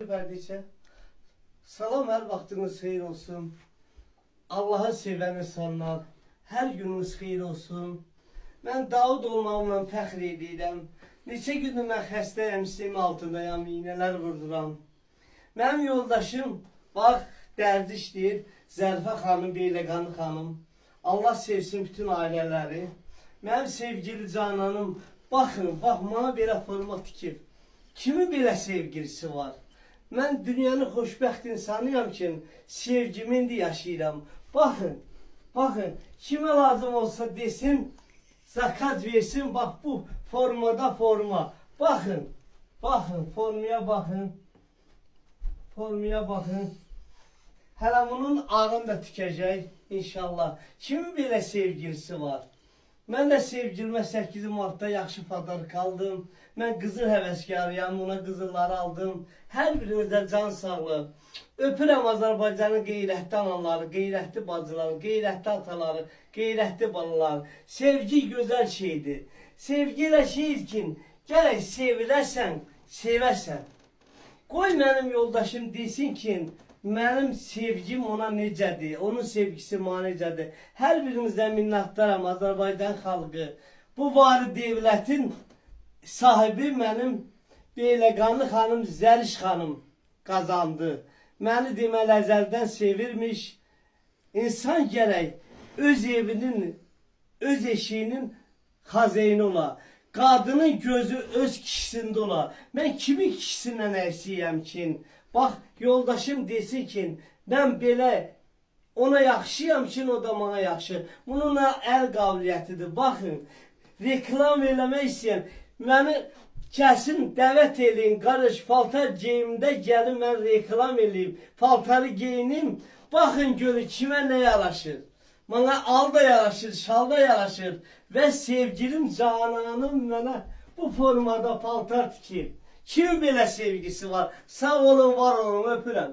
Verdikçe. Salam, her vaxtınız xeyir olsun. Allah'ı sevən insanlar, hər gününüz xeyir olsun. Mən Davud olmağımla fəxr edirəm. Neçə gündür mən xəstəyəm, sistemi altındayam, iynələr vurduram. Mənim yoldaşım, bax, dərdi işləyir, Zərifə xanım, Beyləqanlı xanım. Allah sevsin bütün ailələri. Mənim sevgili cananım, baxın, bax, mənə belə forma tikib. Kimin belə sevgilisi var? Mən dünyanın xoşbəxt insanıyam ki, sevgimin de yaşayıram. Baxın, baxın, kimə lazım olsa desin, zakat versin, bax bu formada forma. Baxın, baxın, formaya baxın. Formaya baxın. Hələ bunun ağını da tikəcək inşallah. Kimin belə sevgilisi var? Mən də sevgilimə 8 Mart'da yaxşı pazar kaldım. Mən qızıl həvəskarıyam, ona qızılları aldım. Hər birinizdə can sağlığı. Öpürəm Azərbaycanın qeyrətli anaları, qeyrətli bacıları, qeyrətli ataları, qeyrətli balaları. Sevgi gözəl şeydir. Sevgi elə şeydir ki, gərək seviləsən, sevəsən. Qoy mənim yoldaşım desin ki, mənim sevgim ona necədir, onun sevgisi mənə necədir. Hər birinizdən minnətdaram Azərbaycan xalqı. Bu varı devlətin sahibi mənim Beyləqanlı xanım Zəriş xanım qazandı. Məni deməli əzəldən sevirmiş. İnsan gərək öz evinin, öz eşiyinin xazeyni ola. Qadının gözü öz kişisində ola. Mən kimin kişisindən əksiyəm ki? Bax, yoldaşım desin ki, mən belə ona yaxşıyam ki, o da bana yaxşı. Bunun əl qabiliyyətidir. Baxın, reklam eləmək istəyən, məni kəsin dəvət eləyin, qarış, paltar geyimdə gəlin, mən reklam eləyim, paltarı geyinim. Baxın görün, kimə nə yaraşır. Bana al da yaraşır, şal da yaraşır. Və sevgilim, cananım mənə bu formada paltar tikir. Kim belə sevgisi var? Sağ olun, var olun, öpürəm.